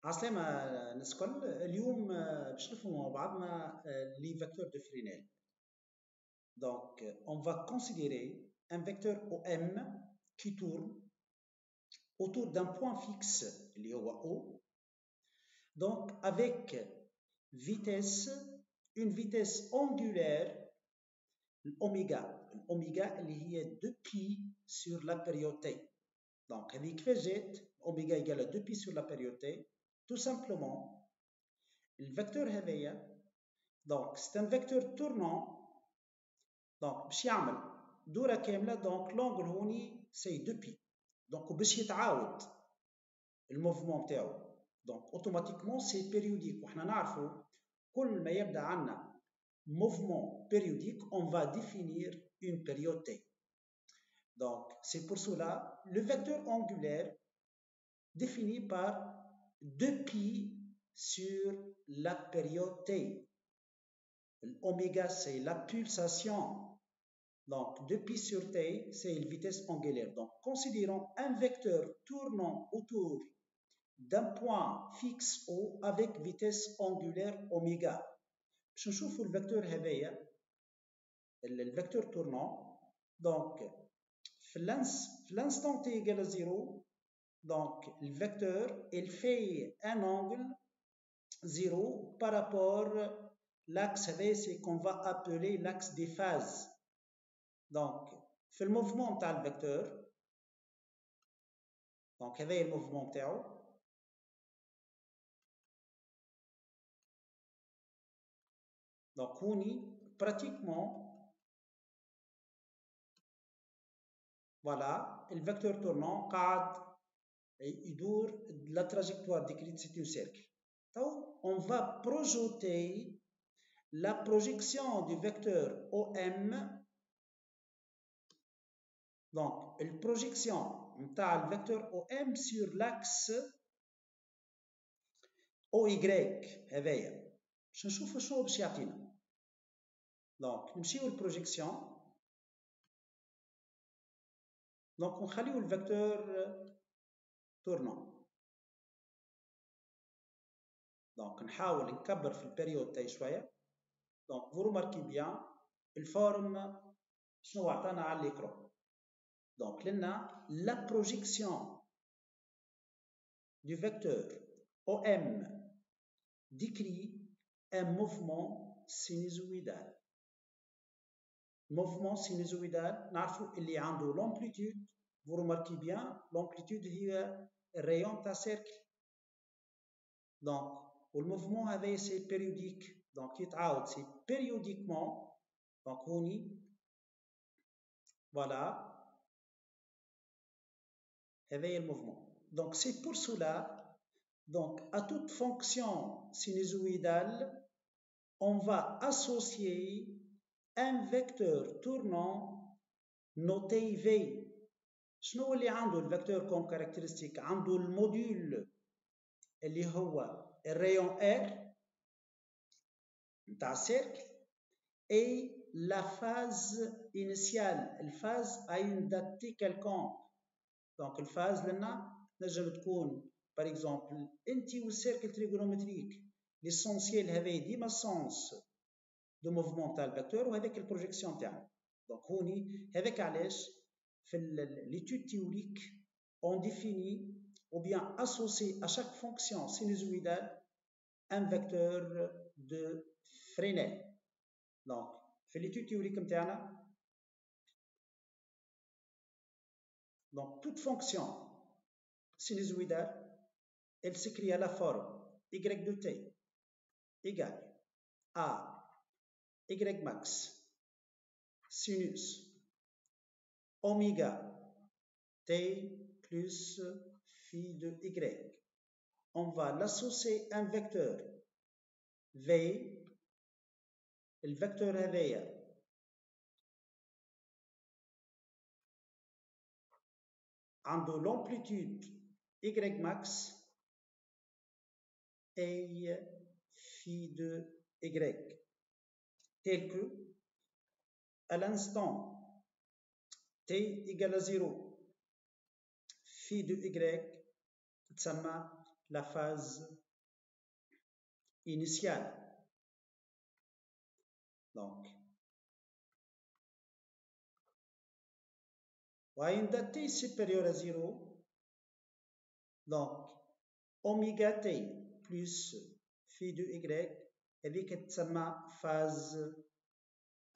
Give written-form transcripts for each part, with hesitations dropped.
عسلامة الناس الكل. اليوم باش نفهموا مع بعضنا les vecteurs de Fresnel. Donc on va considérer un vecteur OM qui tourne autour d'un point fixe اللي هو O. Donc avec vitesse, une vitesse angulaire l'oméga. L'oméga اللي هي 2pi sur la période t. Donc هذه كيفاش جات oméga égale à 2pi sur la période t? Tout simplement le vecteur هذايا donc c'est un vecteur tournant donc باش يعمل دورة كاملة donc l'angle هوني c'est 2pi donc وباش يتعاود الموفمون نتاعو donc automatiquement c'est périodique وحنا نعرفوا كل ما يبدا عندنا mouvement périodique on va définir une période t. Donc c'est pour cela le vecteur angulaire défini par 2pi sur la période t. L'oméga, c'est la pulsation. Donc, 2pi sur t, c'est la vitesse angulaire. Donc, considérons un vecteur tournant autour d'un point fixe O avec vitesse angulaire oméga. باش نشوفوا الفيكتور هذايا الفيكتور tournant. Donc, في l'instant t égale à 0, donc le vecteur il fait un angle 0 par rapport l'axe c'est qu'on va appeler l'axe des phases. Donc في الموفمون تاع الفيكتور donc هذا الموفمون تاعو donc هوني pratiquement voilà الفيكتور tournant قاعد يدور la trajectoire décrite c'est un cercle. Donc on va projeter la projection du vecteur OM. Donc la projection نتاع الفيكتور OM sur l'axe OY هذايا باش نشوفوا شنو باش يعطينا. Donc نمشيو للبروجيكسيون donc نخليو الفيكتور tournant. Donc نحاول نكبر في البيريود تاعي شويه. Donc vous remarquez bien الفورم شنو عطانا على l'écran. Donc لنا la projection du vecteur OM décrit un mouvement sinusoïdal. Mouvement sinusoïdal نعرفوا اللي عنده l'amplitude. Vous remarquez bien l'amplitude هي الرايون تاع cercle. Donc والموفمون هذا c'est périodique donc يتعاود c'est périodiquement. Donc هوني voilà هذا le mouvement. Donc c'est pour cela donc à toute fonction sinusoïdale on va associer un vecteur tournant noté V. شنو اللي عنده الفيكتور comme caractéristique؟ عنده الموديول اللي هو الرايون R نتاع cercle et la phase initiale. الفاز à une date t quelconque. Donc الفاز لنا نجم تكون par exemple انت والسيركل تريغونومتريك l'essentiel هذا ديما السونس دو موفمون تاع الفيكتور وهذاك البروجيكسيون تاعنا. دونك هوني هذاك علاش في l'étude théorique on définit ou bien associe à chaque fonction sinusoïdale un vecteur de Fresnel. Donc في l'étude théorique نتاعنا donc toute fonction sinusoïdale elle s'écrit à la forme y de t égale à y max sinus oméga t plus phi de y. On va l'associer à un vecteur v. Le vecteur هذايا عنده l'amplitude y max et phi de y tel que à l'instant t égale à 0 phi de y تسمى la phase initiale. Donc, وعند t supérieur à 0, donc oméga t plus phi de y هذيك تسمى phase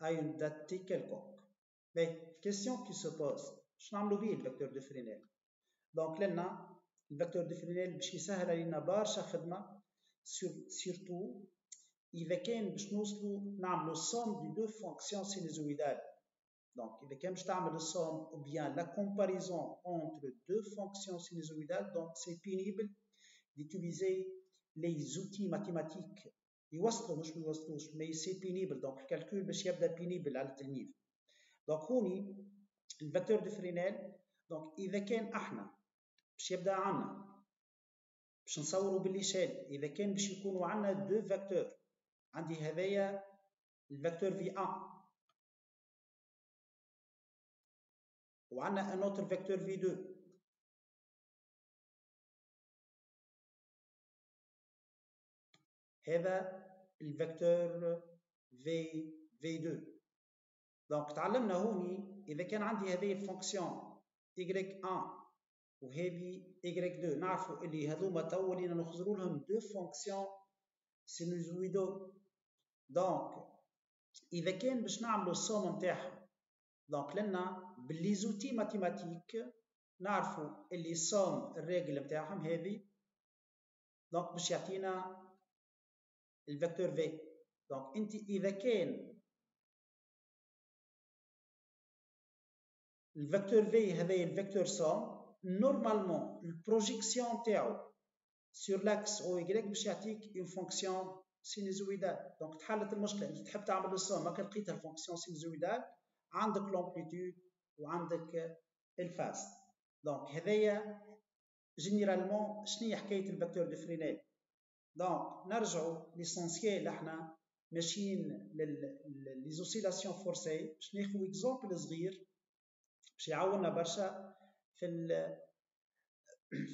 à une date t quelconque. Mais question qui se pose, شنو نعملوا بيه الفecteur de Fresnel؟ donc لنا الفecteur de Fresnel باش يسهل علينا برشا خدمة surtout إذا كان باش نوصلوا نعملوا somme de deux fonctions sinusoïdales. Donc إذا كان باش تعمل somme ou bien la comparaison entre deux fonctions sinusoïdales, donc c'est pénible d'utiliser les outils mathématiques. يوصلوا مش يوصلوش mais c'est pénible, donc الكالكول باش يبدا pénible على التلميذ. donc هوني الفecteur de Fresnel, donc إذا كان احنا باش يبدا عندنا باش نصوروا بالليشيل، إذا كان باش يكونوا عندنا دو فيكتور، عندي هذايا الفيكتور V1 وعندنا ان اوتر فيكتور V2، هذا الفيكتور V2. دونك تعلمنا هوني إذا كان عندي هذه الفونكسيون Y1 وهذه Y2، نعرفوا اللي هذوما تو ولينا نخزروا لهم دو فونكسيون سينوزويدو. دونك إذا كان باش نعملوا السوم نتاعهم، دونك لنا بالليزوتي ماتيماتيك نعرفوا اللي سوم الريجل نتاعهم هذه، دونك باش يعطينا الفيكتور في. دونك انت اذا كان الفيكتور في هذا الفيكتور سوم، نورمالمون البروجيكسيون تاعو سور لاكس او اي باش يعطيك اون فونكسيون سينوزويدال. دونك تحلت المشكله، انت تحب تعمل السوم ما لقيتها الفونكسيون سينوزويدال، عندك لومبليتود وعندك الفاز. دونك هذايا جينيرالمون شنو هي حكايه الفيكتور دو فرينيل. دونك نرجعوا ليسونسيال، احنا ماشيين ليزوسيلاسيون فورسي. باش ناخذ اكزومبل صغير باش يعاوننا برشا في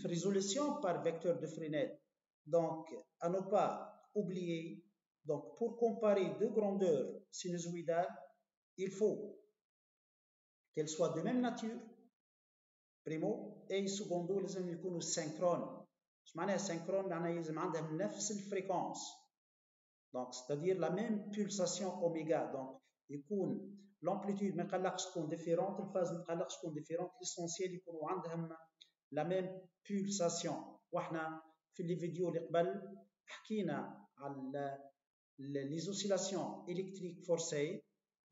résolution par vecteur de Fresnel. Donc, à ne pas oublier, donc pour comparer deux grandeurs sinusoïdales, il faut qu'elles soient de même nature, primo, et secondo, لازم يكونوا synchrone. اش معناها synchrone؟ معناها يلزم عندهم نفس الفريكونس. donc c'est-à-dire la même pulsation oméga. donc يكون l'amplitude ما يقلقش تكون différente، الفاز ما يقلقش تكون différente، l'essentiel يكونوا عندهم la même pulsation. واحنا في لي فيديو اللي قبل حكينا على les oscillations électriques forcées.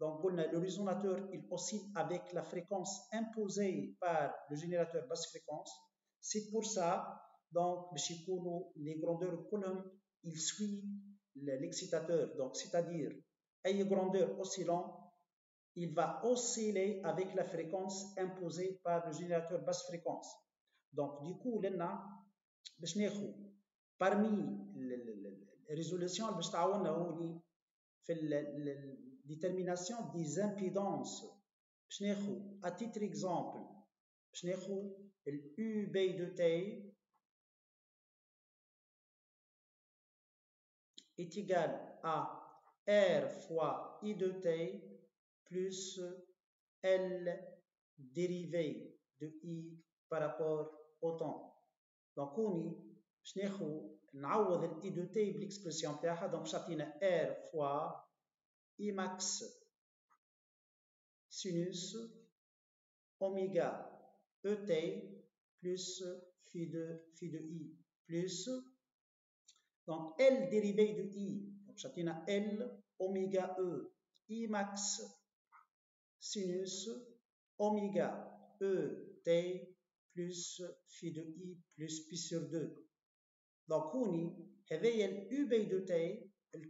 Donc قلنا le résonateur il oscille avec la fréquence imposée par le générateur basse fréquence. c'est pour ça donc باش يكونوا les grandeurs كلهم il suit l'excitateur. donc c'est-à-dire أي grandeur oscillant il va osciller avec la fréquence imposée par le générateur basse fréquence. donc du coup لنا باش ناخذ parmi الريزوليسيون اللي باش تعاوننا هوني في détermination des impedances. باش ناخذ à titre exemple باش ناخذ ال U B de T est égal à R fois I de T plus L dérivé de I par rapport au temps. donc هوني باش ناخذ نعوض ال I de T بالاكسبرسيون تاعها. donc باش تعطينا R fois I max sinus oméga ET plus phi de I plus donc L dérivé de I. donc باش تعطينا L oméga E I max sinus oméga ET plus phi de I plus pi sur 2. donc هوني هذايا ال U B de T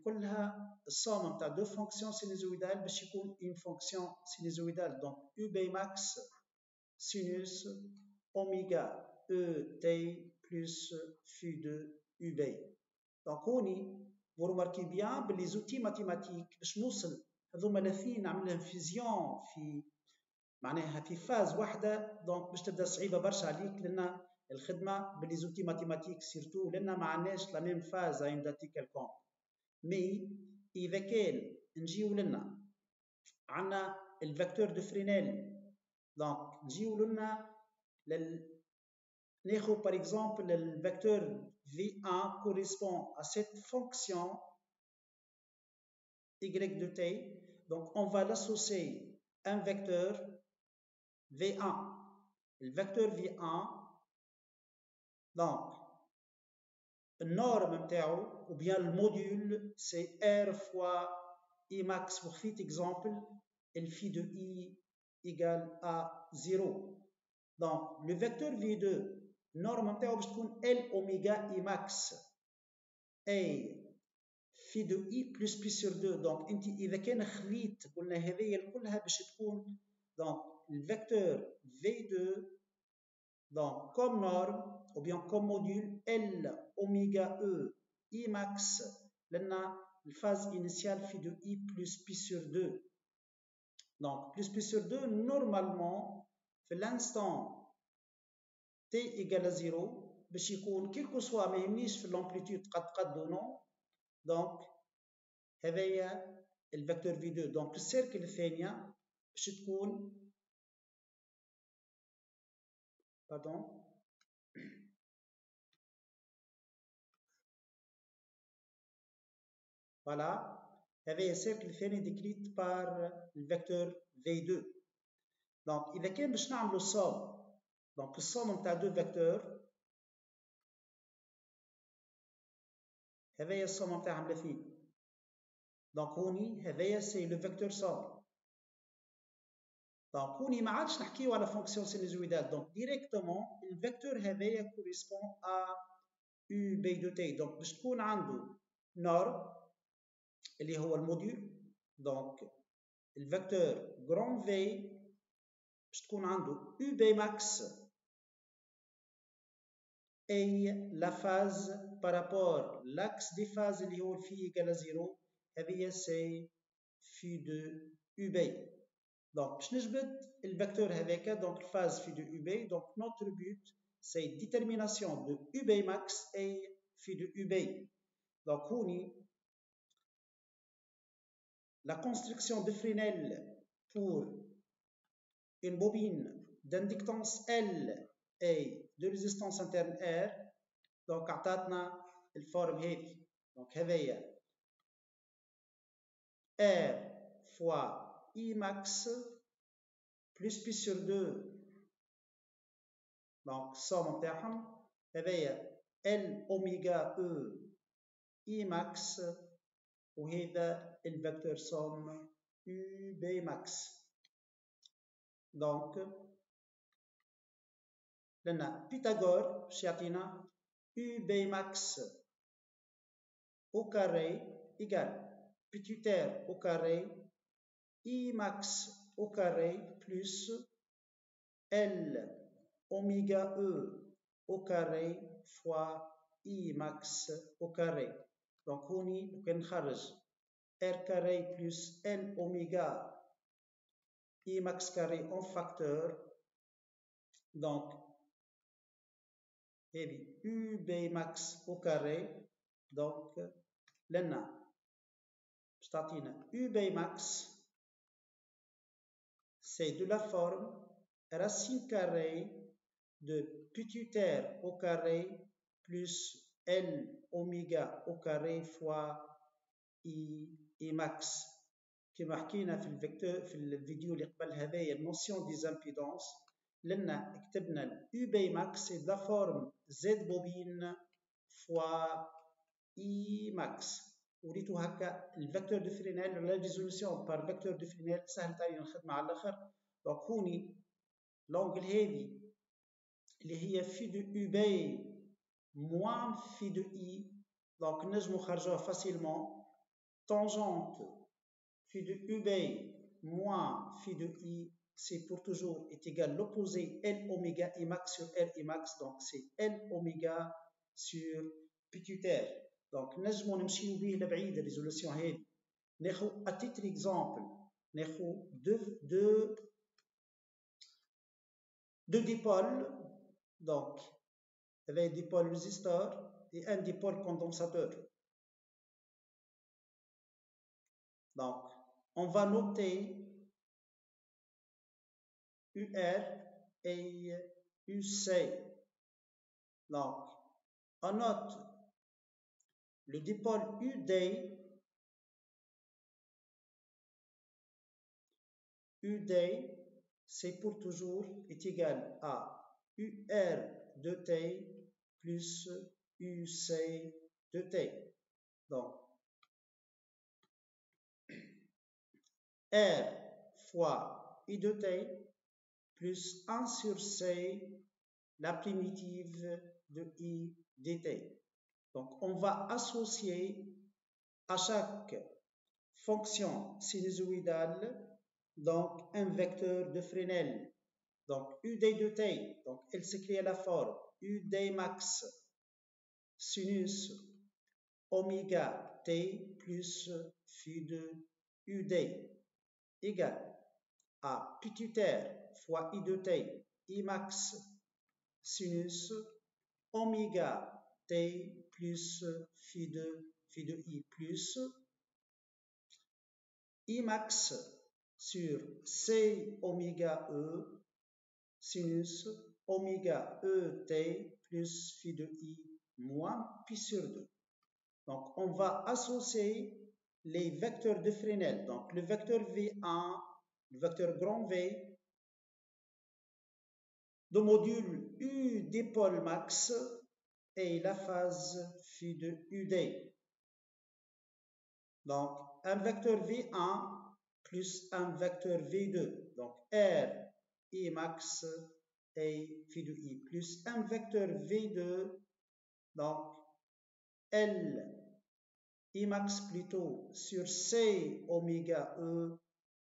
كلها الصوم نتاع دو فونكسيون سينوزويدال باش يكون اون فونكسيون سينوزويدال. donc U B max sinus oméga E T plus phi de U B. donc هوني vous remarquez bien باللي زوتي ماتيماتيك باش نوصل هذوما الاثنين نعمل لهم فيزيون في معناها في فاز واحده. دونك باش تبدا صعيبه برشا عليك لان الخدمة باللي زوتي ماتيماتيك سيرتو لأن ما عندناش لا ميم فاز اون داتي كالكونك. مي إذا كان نجيو لنا عندنا الفاكتور دو فرينيل، دونك نجيو لنا ناخذ par exemple le vecteur V1 correspond à cette fonction y de t, donc on va l'associer à un vecteur V1. Le vecteur V1, donc la norme ou bien le module, c'est R fois I max. Pour cet exemple, le phi de I égale à 0. Donc le vecteur V2, norme نتاعو باش تكون L oméga I max أي phi de I plus pi sur 2. donc انت اذا كان خليت قلنا هذه كلها باش تكون donc le vecteur V2 donc comme norme ou bien comme module L oméga E I max لنا الphase initiale phi de I plus pi sur 2. donc plus pi sur 2 normalement في l'instant t égale à 0 باش يكون كيل كو سوا ما يهمنيش في الامبليتود قد و نو. دونك هذايا الفيكتور في 2. دونك السيركل الثانيه باش تكون باردون فوالا هذايا السيركل الثاني ديكريت بار الفيكتور في 2. دونك اذا كان باش نعملوا الصوم، دونك الصوم نتاع دو فيكتور هذايا الصوم نتاعهم الاثنين. دونك هوني هذايا سي لو فيكتور صوم. دونك هوني ما عادش نحكيو على فونكسيون سينوزويدال، دونك ديريكتومون الفيكتور هذايا كوريسبون ا يو بي دو تي. دونك باش تكون عنده نورم اللي هو الموديول، دونك الفيكتور غران في باش تكون عنده يو بي ماكس اي لا فاز بارابور لاكس دي فاز اللي هو الفي ايكال زيرو، هذه سي في دو يو بي. دونك باش نجبد الفيكتور هذاك دونك الفاز في دو يو بي، دونك نوتر بوت سي ديترميناسيون دو يو بي ماكس اي في دو يو بي. دونك هوني la construction de Fresnel pour une bobine d'inductance L et de résistance interne R. donc عطاتنا الفورم هذه. donc هذايا R fois I max plus pi sur 2 donc somme نتاعهم هذايا L oméga E I max وهذا الفيكتور somme U B max. donc لنا Pythagore باش يعطينا U B max au carré égale pituitaire au carré I max au carré plus L oméga E au carré fois I max au carré. donc هوني كان نخرج R carré plus L oméga I max carré en facteur. donc هذه U B max au carré. donc لنا باش تعطينا U B max c'est de la forme racine carrée de pituitaire au carré plus L oméga au carré fois I max. كما حكينا في الفيكتور في الفيديو اللي قبل هذايا النوسيون دي زامبيدونس لنا كتبنا U B max c'est de la forme Z bobine fois I max. وريتو هكا الفيكتور دو فرينيل لا ريزولوسيون بار فيكتور دو فرينيل سهلت علينا الخدمه على الاخر. دونك هوني لونجل هذه اللي هي في دو يو بي موان في دو اي، دونك نجمو نخرجوها فاسيلمون tangente phi de UB moins phi de I, c'est pour toujours est égal l'opposé L oméga I max sur R I max, donc c'est L oméga sur pituitaire. donc نجمو نمشيو بيه لبعيد الريزولوسيون هذه. ناخذ à titre exemple ناخذ deux dipôles. donc avec un dipôle résisteur et un dipôle condensateur. Donc, on va noter UR et UC. Donc, on note le dipôle UD. UD, c'est pour toujours, est égal à UR de T plus UC de T. Donc, R fois I de T plus 1 sur C, la primitive de I dt. Donc, on va associer à chaque fonction sinusoïdale donc un vecteur de Fresnel. Donc, UD de T, donc elle s'écrit à la forme UD max sinus oméga T plus phi de UD égale à pituitaire fois I de T, I max sinus oméga T plus phi de I plus I max sur C oméga E sinus oméga ET plus phi de I moins pi sur 2. Donc, on va associer les vecteurs de Fresnel. Donc, le vecteur V1, le vecteur grand V, de module U dipôle max et la phase phi de UD. Donc, un vecteur V1 plus un vecteur V2. Donc, R, I max et phi de I plus un vecteur V2. Donc, L, I max plutôt sur C oméga E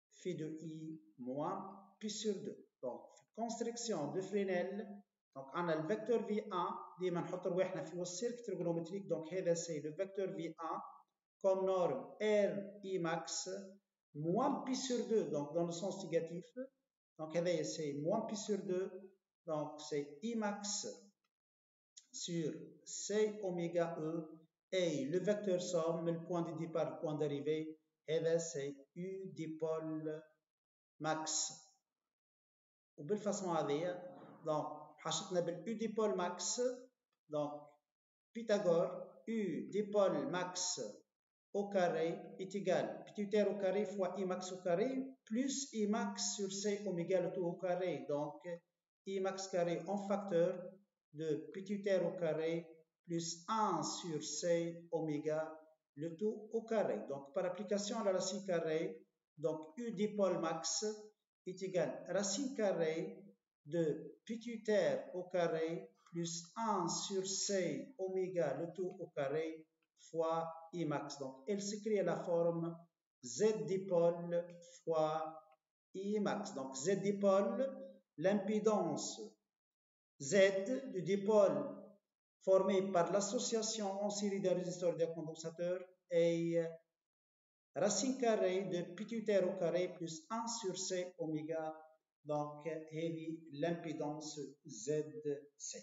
phi de I moins pi sur 2. Donc, construction de Fresnel. Donc, on a le vecteur V1 ديما نحط رواحنا في وسط سيرك تريغونومتريك. Donc, هذا c'est le vecteur V1 comme norme R I max moins pi sur 2, donc dans le sens négatif. Donc, c'est moins pi sur 2, donc c'est I max sur C oméga E, et le vecteur somme, le point de départ, le point d'arrivée, c'est U dipôle max. وبالفاصون هذه donc حاشتنا بالU dipôle max. Donc, Pythagore, U dipôle max au carré est égal pituitaire au carré fois I max au carré plus I max sur C oméga le tout au carré. Donc, I max carré en facteur de pituitaire au carré plus 1 sur C oméga le tout au carré. Donc, par application à la racine carrée, donc U dipôle max est égal racine carrée de pituitaire au carré plus 1 sur C oméga le tout au carré fois I max. Donc, elle s'écrit à la forme Z dipôle fois I max. Donc, Z dipôle, l'impédance Z du dipôle formé par l'association en série d'un résisteur et d'un condensateur est racine carrée de pituitaire au carré plus 1 sur C oméga. Donc, l'impédance ZC.